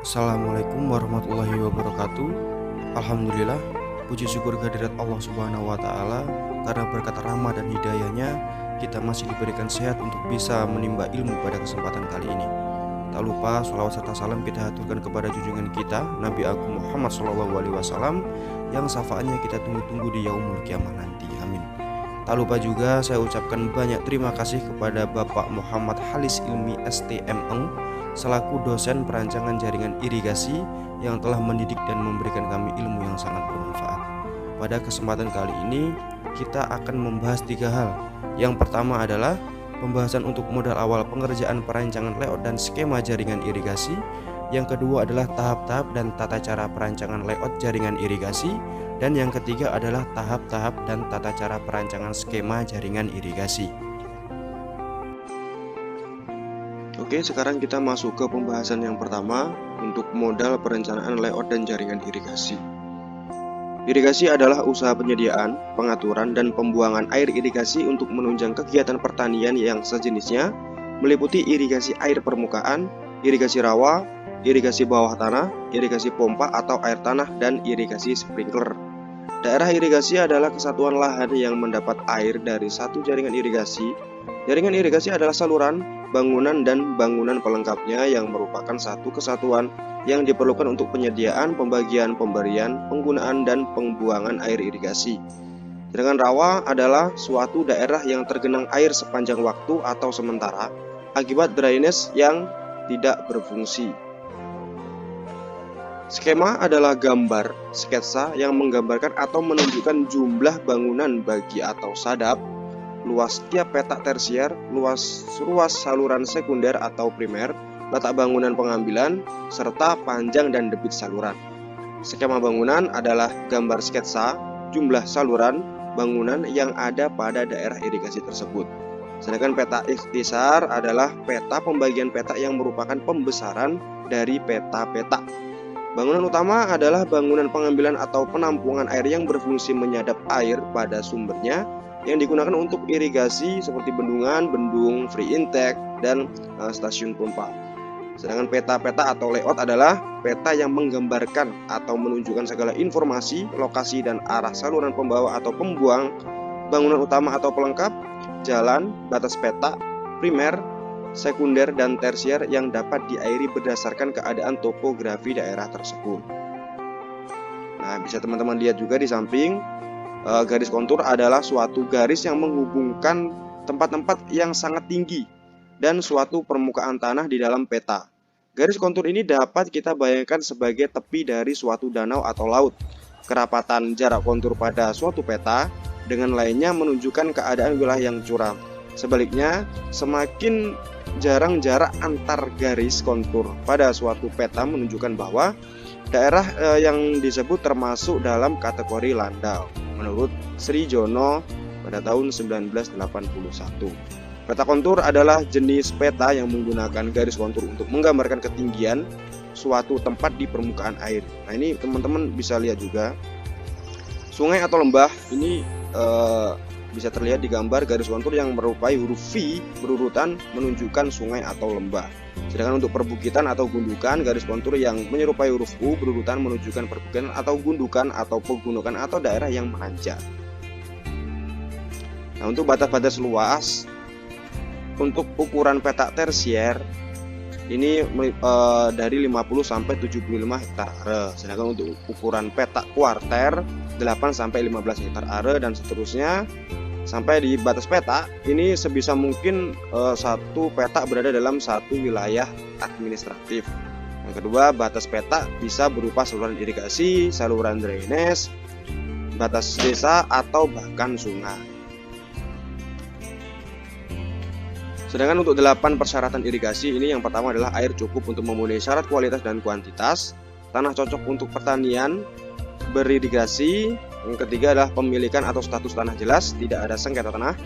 Assalamualaikum warahmatullahi wabarakatuh. Alhamdulillah, puji syukur kehadirat Allah Subhanahu wa Ta'ala, karena berkat rahmat dan hidayahnya kita masih diberikan sehat untuk bisa menimba ilmu pada kesempatan kali ini. Tak lupa sholawat serta salam kita haturkan kepada junjungan kita Nabi Agung Muhammad SAW, yang syafaatnya kita tunggu-tunggu di yaumul kiamah nanti. Amin. Tak lupa juga saya ucapkan banyak terima kasih kepada Bapak Muhammad Halis Ilmi STMeng selaku dosen perancangan jaringan irigasi yang telah mendidik dan memberikan kami ilmu yang sangat bermanfaat. Pada kesempatan kali ini kita akan membahas 3 hal. Yang pertama adalah pembahasan untuk modal awal pengerjaan perancangan layout dan skema jaringan irigasi. Yang kedua adalah tahap-tahap dan tata cara perancangan layout jaringan irigasi. Dan yang ketiga adalah tahap-tahap dan tata cara perancangan skema jaringan irigasi. Oke, sekarang kita masuk ke pembahasan yang pertama untuk modal perencanaan layout dan jaringan irigasi. Irigasi adalah usaha penyediaan, pengaturan, dan pembuangan air irigasi untuk menunjang kegiatan pertanian yang sejenisnya, meliputi irigasi air permukaan, irigasi rawa, irigasi bawah tanah, irigasi pompa atau air tanah, dan irigasi sprinkler. Daerah irigasi adalah kesatuan lahan yang mendapat air dari satu jaringan irigasi. Jaringan irigasi adalah saluran, bangunan, dan bangunan pelengkapnya yang merupakan satu kesatuan yang diperlukan untuk penyediaan, pembagian, pemberian, penggunaan, dan pembuangan air irigasi. Sedangkan rawa adalah suatu daerah yang tergenang air sepanjang waktu atau sementara akibat drainase yang tidak berfungsi. Skema adalah gambar, sketsa yang menggambarkan atau menunjukkan jumlah bangunan bagi atau sadap, luas tiap petak tersier, luas saluran sekunder atau primer, letak bangunan pengambilan, serta panjang dan debit saluran. Skema bangunan adalah gambar sketsa jumlah saluran bangunan yang ada pada daerah irigasi tersebut. Sedangkan peta ikhtisar adalah peta pembagian petak yang merupakan pembesaran dari peta-peta. Bangunan utama adalah bangunan pengambilan atau penampungan air yang berfungsi menyadap air pada sumbernya yang digunakan untuk irigasi seperti bendungan, bendung, free intake, dan stasiun pompa. Sedangkan peta-peta atau layout adalah peta yang menggambarkan atau menunjukkan segala informasi, lokasi, dan arah saluran pembawa atau pembuang bangunan utama atau pelengkap, jalan, batas peta, primer, sekunder, dan tersier yang dapat diairi berdasarkan keadaan topografi daerah tersebut. Nah, bisa teman-teman lihat juga di samping, garis kontur adalah suatu garis yang menghubungkan tempat-tempat yang sangat tinggi dan suatu permukaan tanah di dalam peta. Garis kontur ini dapat kita bayangkan sebagai tepi dari suatu danau atau laut. Kerapatan jarak kontur pada suatu peta dengan lainnya menunjukkan keadaan wilayah yang curam. Sebaliknya, semakin jarang jarak antar garis kontur pada suatu peta menunjukkan bahwa daerah yang disebut termasuk dalam kategori landau menurut Sri Jono pada tahun 1981. Peta kontur adalah jenis peta yang menggunakan garis kontur untuk menggambarkan ketinggian suatu tempat di permukaan air. Nah, ini teman-teman bisa lihat juga sungai atau lembah ini bisa terlihat di gambar garis kontur yang merupai huruf V berurutan menunjukkan sungai atau lembah. Sedangkan untuk perbukitan atau gundukan, garis kontur yang menyerupai huruf U berurutan menunjukkan perbukitan atau gundukan atau pegunungan atau daerah yang menanjak. Nah, untuk batas-batas luas, untuk ukuran petak tersier ini dari 50 sampai 75 hektar are. Sedangkan untuk ukuran petak kuarter 8 sampai 15 hektar are dan seterusnya. Sampai di batas peta ini sebisa mungkin satu petak berada dalam satu wilayah administratif. Yang kedua, batas peta bisa berupa saluran irigasi, saluran drainase, batas desa, atau bahkan sungai. Sedangkan untuk 8 persyaratan irigasi ini, yang pertama adalah air cukup untuk memenuhi syarat kualitas dan kuantitas, tanah cocok untuk pertanian, beririgasi. Yang ketiga adalah pemilikan atau status tanah jelas, tidak ada sengketa tanah,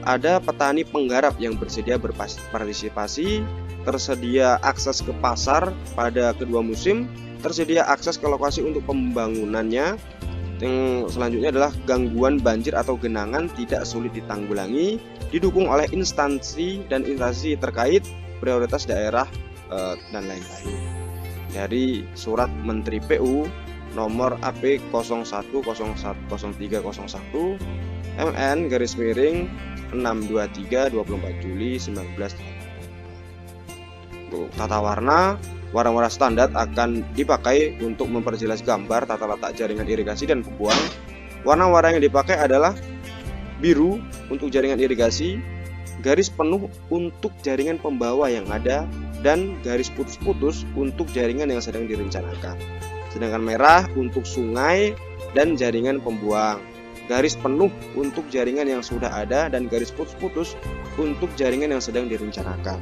ada petani penggarap yang bersedia berpartisipasi, tersedia akses ke pasar pada kedua musim, tersedia akses ke lokasi untuk pembangunannya. Yang selanjutnya adalah gangguan banjir atau genangan tidak sulit ditanggulangi, didukung oleh instansi dan instansi terkait, prioritas daerah, dan lain-lain. dari Surat Menteri PU nomor AP 01010301 MN garis miring 623 24 Juli 1980. Untuk tata warna, warna-warna standar akan dipakai untuk memperjelas gambar tata letak jaringan irigasi dan pembuang. Warna-warna yang dipakai adalah biru untuk jaringan irigasi, garis penuh untuk jaringan pembawa yang ada, dan garis putus-putus untuk jaringan yang sedang direncanakan. Sedangkan merah untuk sungai dan jaringan pembuang, garis penuh untuk jaringan yang sudah ada, dan garis putus-putus untuk jaringan yang sedang direncanakan.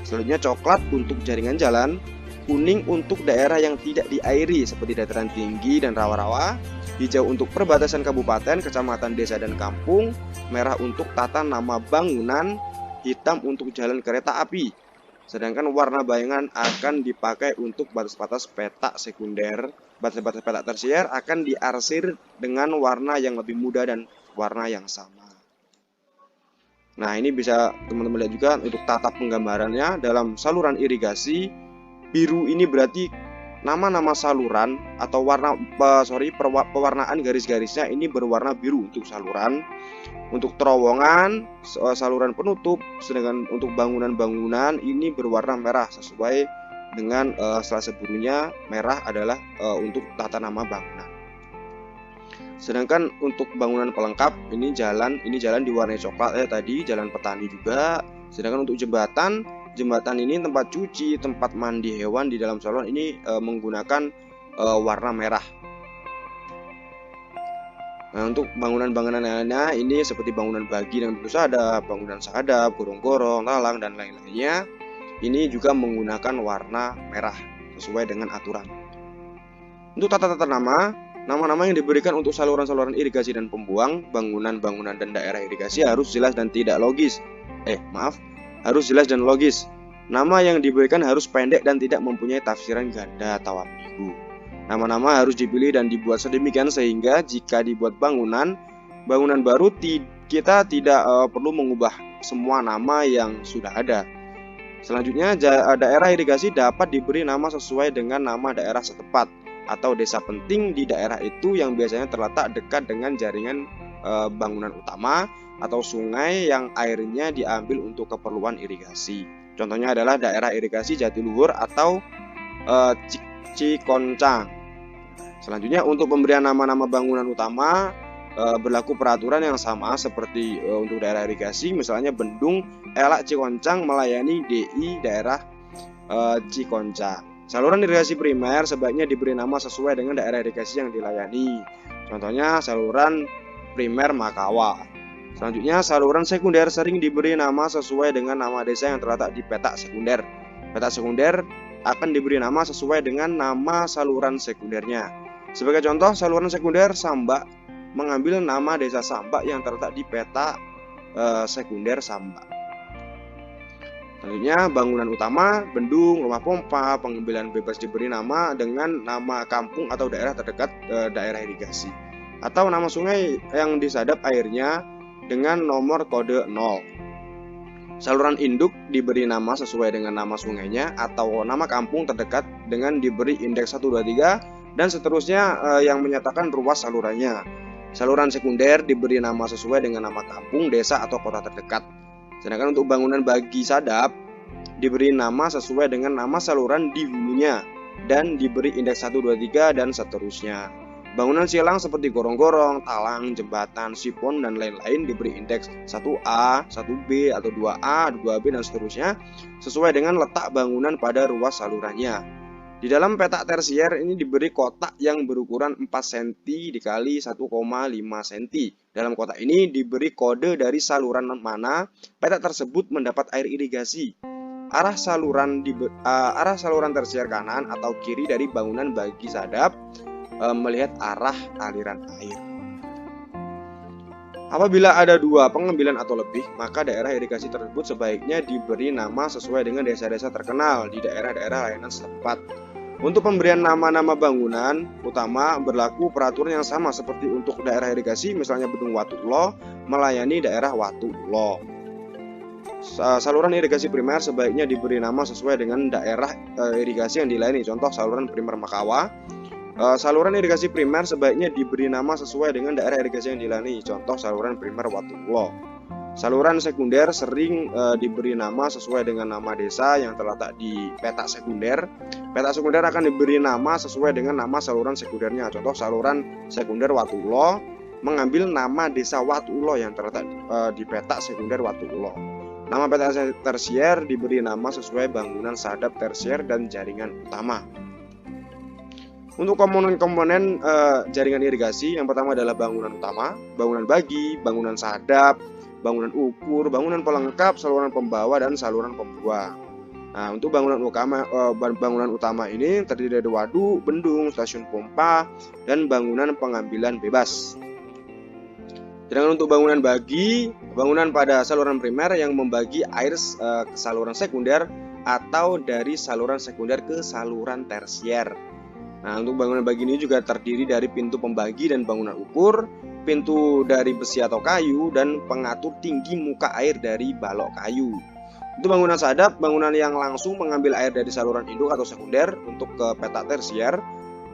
Selanjutnya coklat untuk jaringan jalan, kuning untuk daerah yang tidak diairi seperti dataran tinggi dan rawa-rawa, hijau untuk perbatasan kabupaten, kecamatan, desa, dan kampung, merah untuk tata nama bangunan, hitam untuk jalan kereta api. Sedangkan warna bayangan akan dipakai untuk batas-batas petak sekunder. Batas-batas petak tersier akan diarsir dengan warna yang lebih muda dan warna yang sama. Nah, ini bisa teman-teman lihat juga untuk tata penggambarannya dalam saluran irigasi. Biru ini berarti nama-nama saluran atau pewarnaan garis-garisnya ini berwarna biru untuk saluran. Untuk terowongan, saluran penutup, sedangkan untuk bangunan-bangunan ini berwarna merah sesuai dengan selasa birunya. Merah adalah untuk tata nama bangunan. Sedangkan untuk bangunan pelengkap ini jalan diwarnai coklat tadi, jalan petani juga. Sedangkan untuk jembatan ini tempat cuci, tempat mandi hewan di dalam salon ini menggunakan warna merah. Nah, untuk bangunan-bangunan lainnya ini seperti bangunan bagi dan tentu sadap, bangunan sadap, gorong-gorong, talang, dan lain-lainnya ini juga menggunakan warna merah sesuai dengan aturan. Untuk tata-tata nama-nama yang diberikan untuk saluran-saluran irigasi dan pembuang, bangunan-bangunan dan daerah irigasi harus jelas dan tidak logis. Harus jelas dan logis. Nama yang diberikan harus pendek dan tidak mempunyai tafsiran ganda atau ambigu. Nama-nama harus dipilih dan dibuat sedemikian sehingga jika dibuat bangunan baru kita tidak perlu mengubah semua nama yang sudah ada. Selanjutnya, daerah irigasi dapat diberi nama sesuai dengan nama daerah setempat atau desa penting di daerah itu yang biasanya terletak dekat dengan jaringan bangunan utama atau sungai yang airnya diambil untuk keperluan irigasi. Contohnya adalah daerah irigasi Jatiluhur atau Cikoncang. Selanjutnya, untuk pemberian nama-nama bangunan utama berlaku peraturan yang sama seperti untuk daerah irigasi, misalnya Bendung Elak Cikoncang melayani DI daerah Cikoncang. Saluran irigasi primer sebaiknya diberi nama sesuai dengan daerah irigasi yang dilayani. Contohnya saluran primer Makawa. Selanjutnya, saluran sekunder sering diberi nama sesuai dengan nama desa yang terletak di petak sekunder. Petak sekunder akan diberi nama sesuai dengan nama saluran sekundernya. Sebagai contoh, saluran sekunder Sambak mengambil nama desa Sambak yang terletak di petak sekunder Sambak. Selanjutnya, bangunan utama, bendung, rumah pompa, pengambilan bebas diberi nama dengan nama kampung atau daerah terdekat daerah irigasi. Atau nama sungai yang disadap airnya dengan nomor kode 0. Saluran induk diberi nama sesuai dengan nama sungainya atau nama kampung terdekat dengan diberi indeks 123 dan seterusnya yang menyatakan ruas salurannya. Saluran sekunder diberi nama sesuai dengan nama kampung, desa, atau kota terdekat. Sedangkan untuk bangunan bagi sadap diberi nama sesuai dengan nama saluran di hulunya dan diberi indeks 123 dan seterusnya. Bangunan silang seperti gorong-gorong, talang, jembatan, sipon, dan lain-lain diberi indeks 1A, 1B, atau 2A, 2B, dan seterusnya sesuai dengan letak bangunan pada ruas salurannya. Di dalam petak tersier ini diberi kotak yang berukuran 4 cm dikali 1,5 cm. Dalam kotak ini diberi kode dari saluran mana petak tersebut mendapat air irigasi. Arah saluran tersier kanan atau kiri dari bangunan bagi sadap melihat arah aliran air. Apabila ada 2 pengambilan atau lebih, maka daerah irigasi tersebut sebaiknya diberi nama sesuai dengan desa-desa terkenal di daerah-daerah layanan setempat. Untuk pemberian nama-nama bangunan utama berlaku peraturan yang sama seperti untuk daerah irigasi, misalnya Bendung Watulo melayani daerah Watulo. Saluran irigasi primer sebaiknya diberi nama sesuai dengan daerah irigasi yang dilayani. Contoh saluran primer Makawa. Saluran irigasi primer sebaiknya diberi nama sesuai dengan daerah irigasi yang dilayani. Contoh saluran primer Watulo. Saluran sekunder sering diberi nama sesuai dengan nama desa yang terletak di petak sekunder. Petak sekunder akan diberi nama sesuai dengan nama saluran sekundernya. Contoh saluran sekunder Watulo mengambil nama desa Watulo yang terletak di petak sekunder Watulo. Nama petak tersier diberi nama sesuai bangunan sadap tersier dan jaringan utama. Untuk komponen-komponen jaringan irigasi, yang pertama adalah bangunan utama, bangunan bagi, bangunan sadap, bangunan ukur, bangunan pelengkap, saluran pembawa, dan saluran pembuang. Nah, untuk bangunan utama ini terdiri dari waduk, bendung, stasiun pompa, dan bangunan pengambilan bebas. Sedangkan untuk bangunan bagi, bangunan pada saluran primer yang membagi air ke saluran sekunder atau dari saluran sekunder ke saluran tersier. Nah, untuk bangunan bagi ini juga terdiri dari pintu pembagi dan bangunan ukur, pintu dari besi atau kayu, dan pengatur tinggi muka air dari balok kayu. Untuk bangunan sadap, bangunan yang langsung mengambil air dari saluran induk atau sekunder untuk ke petak tersier.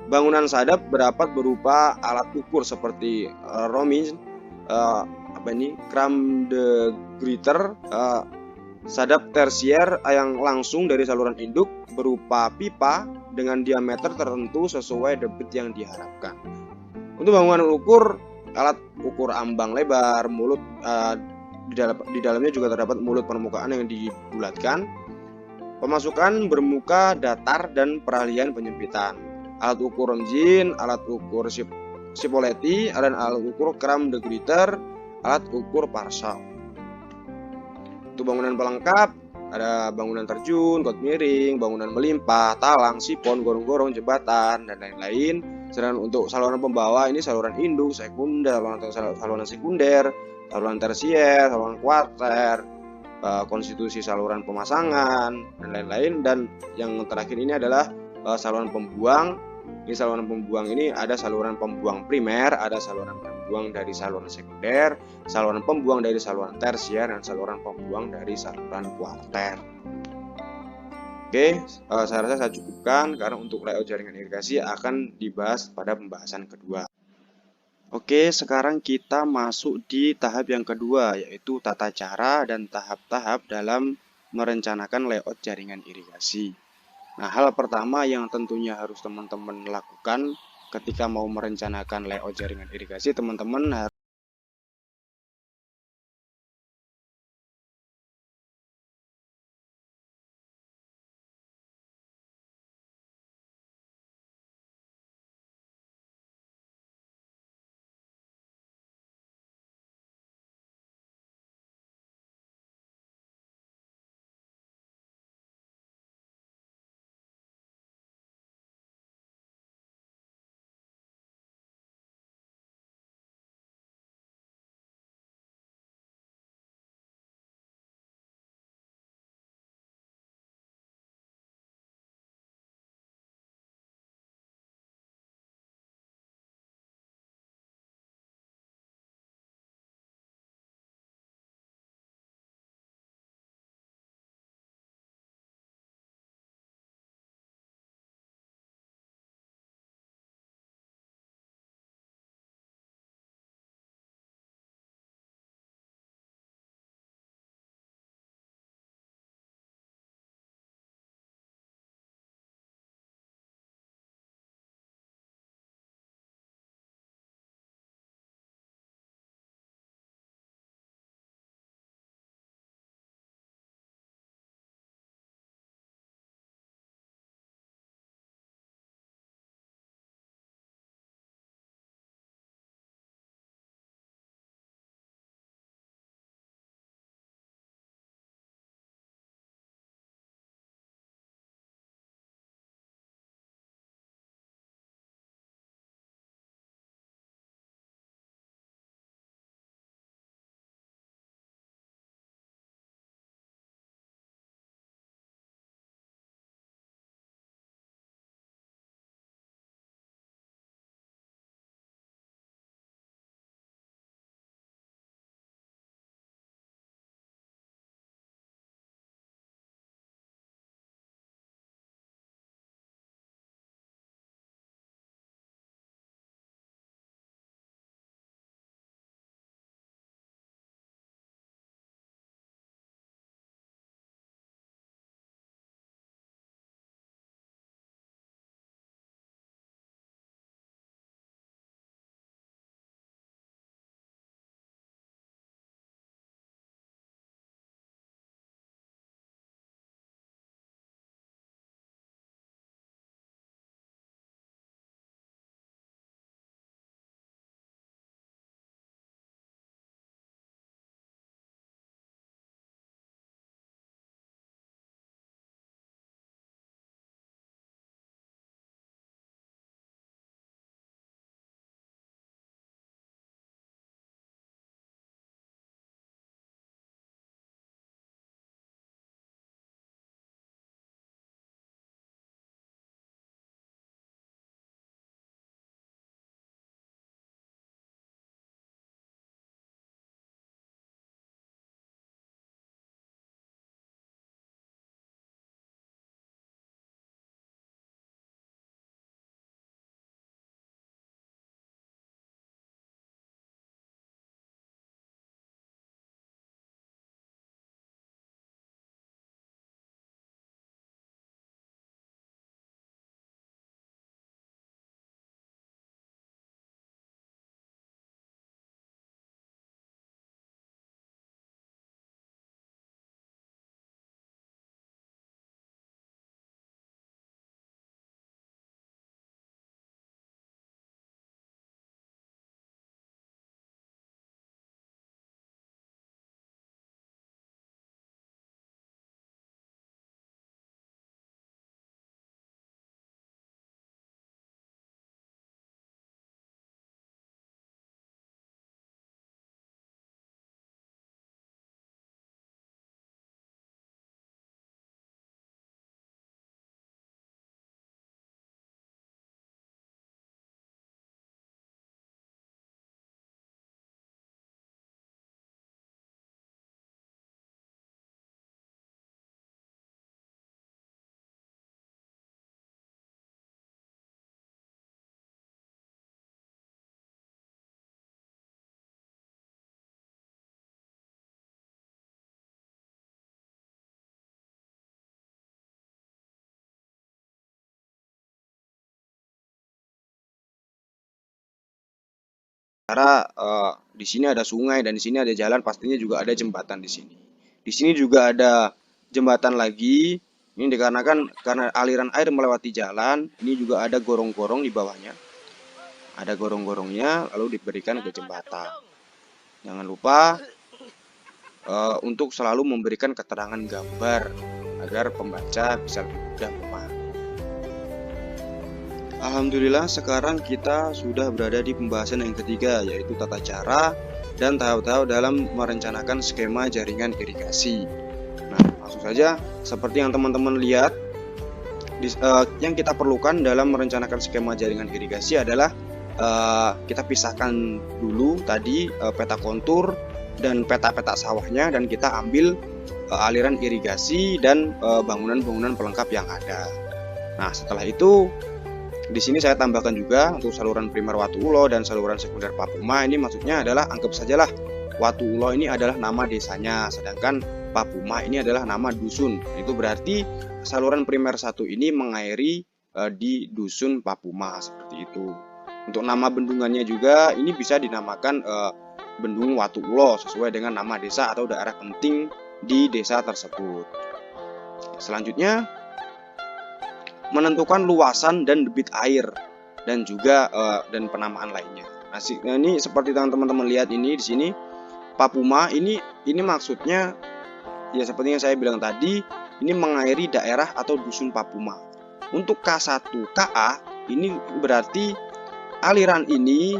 Bangunan sadap dapat berupa alat ukur seperti romi, kram de griter. Sadap tersier yang langsung dari saluran induk berupa pipa dengan diameter tertentu sesuai debit yang diharapkan. Untuk bangunan ukur, alat ukur ambang lebar, mulut di dalamnya juga terdapat mulut permukaan yang dibulatkan, pemasukan bermuka datar dan peralihan penyempitan. Alat ukur remjin, alat ukur Sipoleti, dan alat ukur kram de griter, alat ukur parsal. Untuk bangunan pelengkap ada bangunan terjun, got miring, bangunan melimpah, talang, sipon, gorong-gorong, jembatan, dan lain-lain. Sedangkan untuk saluran pembawa ini saluran induk, sekunder, saluran sekunder, saluran tersier, saluran kuarter, konstitusi saluran pemasangan, dan lain-lain. Dan yang terakhir ini adalah saluran pembuang. Ini saluran pembuang ini ada saluran pembuang primer, ada saluran pembuang dari saluran sekunder, saluran pembuang dari saluran tersier, dan saluran pembuang dari saluran kuarter. Oke, saya rasa saya cukupkan karena untuk layout jaringan irigasi akan dibahas pada pembahasan kedua. Oke, sekarang kita masuk di tahap yang kedua, yaitu tata cara dan tahap-tahap dalam merencanakan layout jaringan irigasi. Nah, hal pertama yang tentunya harus teman-teman lakukan ketika mau merencanakan layout jaringan irigasi, teman-teman harus cara di sini ada sungai dan di sini ada jalan, pastinya juga ada jembatan di sini. Di sini juga ada jembatan lagi. Ini dikarenakan karena aliran air melewati jalan, ini juga ada gorong-gorong di bawahnya. Ada gorong-gorongnya lalu diberikan ke jembatan. Jangan lupa untuk selalu memberikan keterangan gambar agar pembaca bisa lebih mudah memahami. Alhamdulillah sekarang kita sudah berada di pembahasan yang ketiga, yaitu tata cara dan tahap-tahap dalam merencanakan skema jaringan irigasi. Nah, langsung saja seperti yang teman-teman lihat, yang kita perlukan dalam merencanakan skema jaringan irigasi adalah kita pisahkan dulu tadi peta kontur dan peta-peta sawahnya, dan kita ambil aliran irigasi dan bangunan-bangunan pelengkap yang ada. Nah, setelah itu di sini saya tambahkan juga untuk saluran primer Watu Ulo dan saluran sekunder Papuma. Ini maksudnya adalah anggap sajalah Watu Ulo ini adalah nama desanya, sedangkan Papuma ini adalah nama dusun. Itu berarti saluran primer 1 ini mengairi di dusun Papuma, seperti itu. Untuk nama bendungannya juga ini bisa dinamakan Bendung Watu Ulo sesuai dengan nama desa atau daerah penting di desa tersebut. Selanjutnya menentukan luasan dan debit air dan juga dan penamaan lainnya. Nah, ini seperti teman-teman lihat ini di sini Papuma ini maksudnya ya seperti yang saya bilang tadi, ini mengairi daerah atau dusun Papuma. Untuk K1 KA ini berarti aliran ini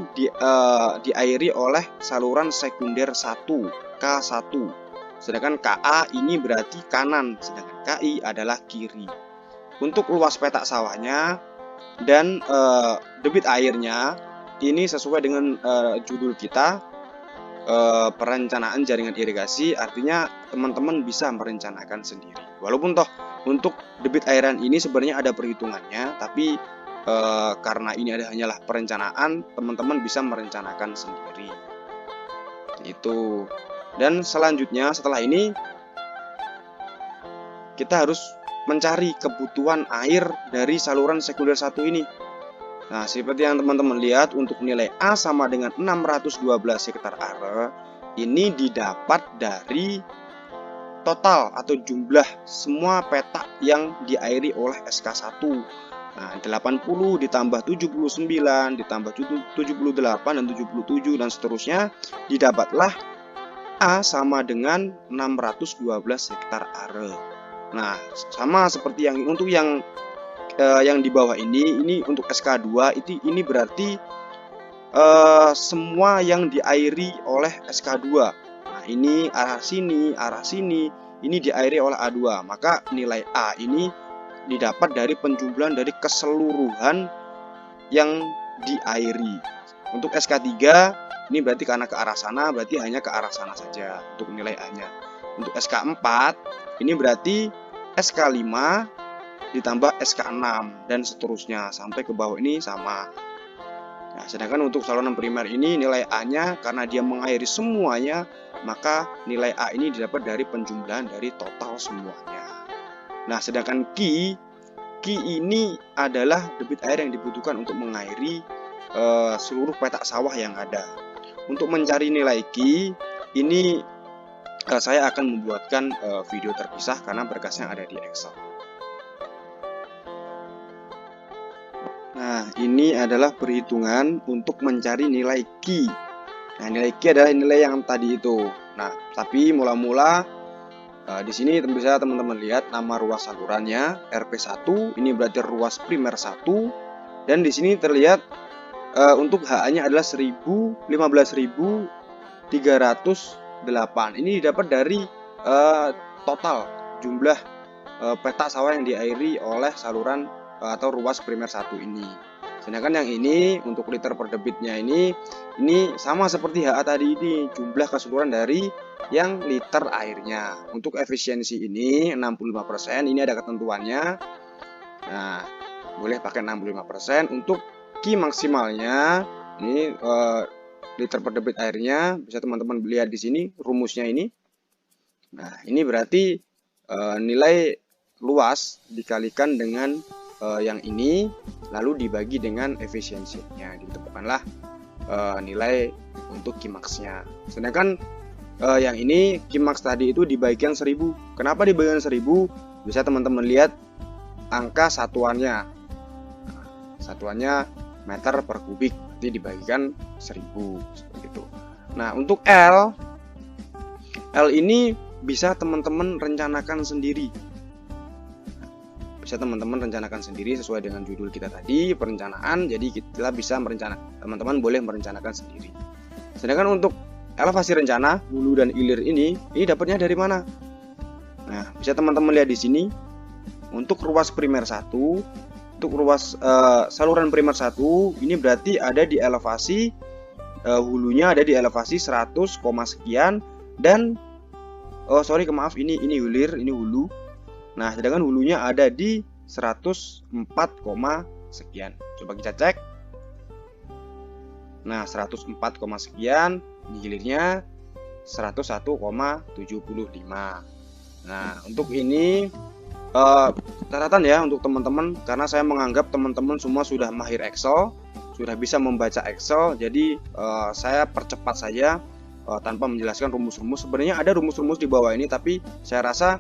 diairi oleh saluran sekunder 1 K1. Sedangkan KA ini berarti kanan, sedangkan KI adalah kiri. Untuk luas petak sawahnya dan debit airnya ini sesuai dengan judul kita, perencanaan jaringan irigasi, artinya teman-teman bisa merencanakan sendiri. Walaupun toh untuk debit airan ini sebenarnya ada perhitungannya, tapi karena ini hanyalah perencanaan, teman-teman bisa merencanakan sendiri. Itu. Dan selanjutnya setelah ini kita harus mencari kebutuhan air dari saluran sekunder 1 ini. Nah, seperti yang teman-teman lihat, untuk nilai A sama dengan 612 hektar are, ini didapat dari total atau jumlah semua petak yang diairi oleh SK1. Nah, 80 ditambah 79 ditambah 78 dan 77 dan seterusnya, didapatlah A sama dengan 612 hektar are. Nah, sama seperti yang untuk yang di bawah ini untuk SK2 ini berarti semua yang diairi oleh SK2. Nah, ini arah sini ini diairi oleh A2. Maka nilai A ini didapat dari penjumlahan dari keseluruhan yang diairi. Untuk SK3 ini berarti karena ke arah sana, berarti hanya ke arah sana saja untuk nilai A-nya. Untuk SK4 ini berarti SK5 ditambah SK6 dan seterusnya sampai ke bawah ini sama. Nah, sedangkan untuk saluran primer ini nilai A-nya karena dia mengairi semuanya, maka nilai A ini didapat dari penjumlahan dari total semuanya. Nah, sedangkan Q ini adalah debit air yang dibutuhkan untuk mengairi seluruh petak sawah yang ada. Untuk mencari nilai Q ini saya akan membuatkan video terpisah karena berkasnya ada di Excel. Nah, ini adalah perhitungan untuk mencari nilai Q. Nah, nilai Q adalah nilai yang tadi itu. Nah, tapi mula-mula di sini bisa teman-teman lihat nama ruas salurannya RP1, ini berarti ruas primer 1, dan di sini terlihat untuk HA-nya adalah 15.308. Ini didapat dari total jumlah petak sawah yang diairi oleh saluran atau ruas primer 1 ini. Sedangkan yang ini untuk liter per debitnya ini sama seperti HA tadi, ini jumlah keseluruhan dari yang liter airnya. Untuk efisiensi ini 65%, ini ada ketentuannya. Nah, boleh pakai 65%. Untuk Q maksimalnya ini liter per debit airnya bisa teman-teman lihat di sini rumusnya ini. Nah, ini berarti nilai luas dikalikan dengan yang ini lalu dibagi dengan efisiensinya, ditemukanlah nilai untuk Qmax-nya. Sedangkan yang ini Qmax tadi itu di bagian 1000. Kenapa di bagian 1000? Bisa teman-teman lihat angka satuannya. Satuannya meter per kubik, berarti dibagikan 1000 seperti itu. Nah, untuk L ini bisa teman-teman rencanakan sendiri. Bisa teman-teman rencanakan sendiri sesuai dengan judul kita tadi, perencanaan. Jadi kita bisa teman-teman boleh merencanakan sendiri. Sedangkan untuk elevasi rencana hulu dan hilir ini dapatnya dari mana? Nah, bisa teman-teman lihat di sini. Untuk ruas primer 1, untuk ruas saluran primer 1 ini berarti ada di elevasi hulunya ada di elevasi 100, sekian dan ini hilir, ini hulu. Nah, sedangkan hulunya ada di 104, sekian. Coba kita cek. Nah, 104, sekian, hilirnya 101,75. Nah, untuk ini catatan ya untuk teman-teman, karena saya menganggap teman-teman semua sudah mahir Excel, sudah bisa membaca Excel. Jadi saya percepat saja tanpa menjelaskan rumus-rumus. Sebenarnya ada rumus-rumus di bawah ini, tapi saya rasa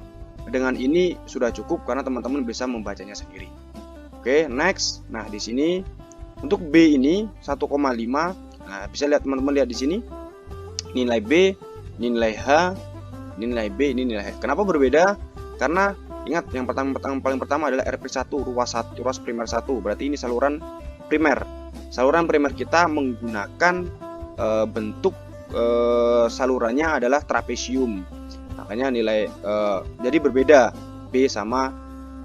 dengan ini sudah cukup karena teman-teman bisa membacanya sendiri. Oke, next. Nah, di sini untuk B ini 1,5. Nah, bisa lihat teman-teman lihat di sini. Nilai B, nilai H, nilai B, ini nilai H. Kenapa berbeda? Karena ingat yang paling pertama adalah RP1, ruas primer 1. Berarti ini saluran primer. Saluran primer kita menggunakan bentuk salurannya adalah trapesium. Makanya nilai jadi berbeda B sama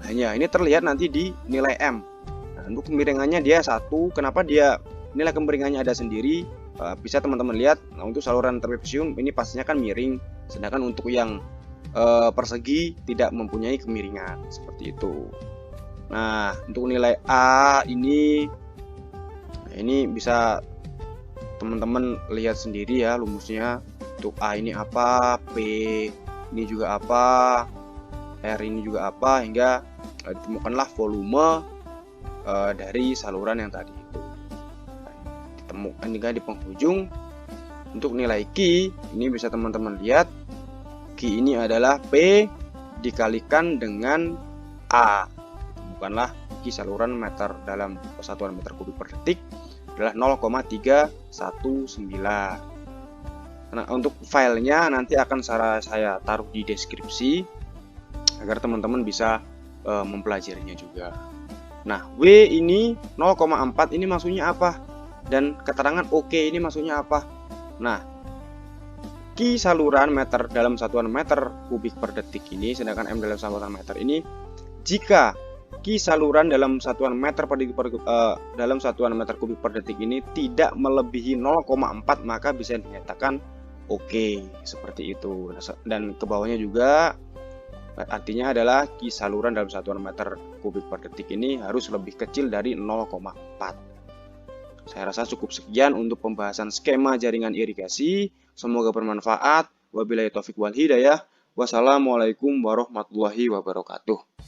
hanya. Ini terlihat nanti di nilai M. Nah, untuk kemiringannya dia 1. Kenapa dia nilai kemiringannya ada sendiri? Bisa teman-teman lihat. Nah, untuk saluran trapesium ini pastinya kan miring. Sedangkan untuk yang persegi tidak mempunyai kemiringan seperti itu. Nah, untuk nilai A ini bisa teman-teman lihat sendiri ya rumusnya. Untuk A ini apa, P ini juga apa, R ini juga apa, hingga ditemukanlah volume dari saluran yang tadi itu. Ditemukan juga di penghujung. Untuk nilai Q ini bisa teman-teman lihat, Q ini adalah P dikalikan dengan A. Bukanlah Q saluran meter dalam satuan meter kubik per detik adalah 0,319. Nah, untuk filenya nanti akan saya taruh di deskripsi agar teman-teman bisa mempelajarinya juga. Nah, W ini 0,4 ini maksudnya apa? Dan keterangan OK ini maksudnya apa? Nah, Q saluran meter dalam satuan meter kubik per detik ini, sedangkan M dalam satuan meter ini, jika Q saluran dalam satuan meter dalam satuan meter kubik per detik ini tidak melebihi 0,4 maka bisa dinyatakan oke, seperti itu. Dan ke bawahnya juga artinya adalah Q saluran dalam satuan meter kubik per detik ini harus lebih kecil dari 0,4. Saya rasa cukup sekian untuk pembahasan skema jaringan irigasi. Semoga bermanfaat. Wabillahi taufik wal hidayah. Wassalamualaikum warahmatullahi wabarakatuh.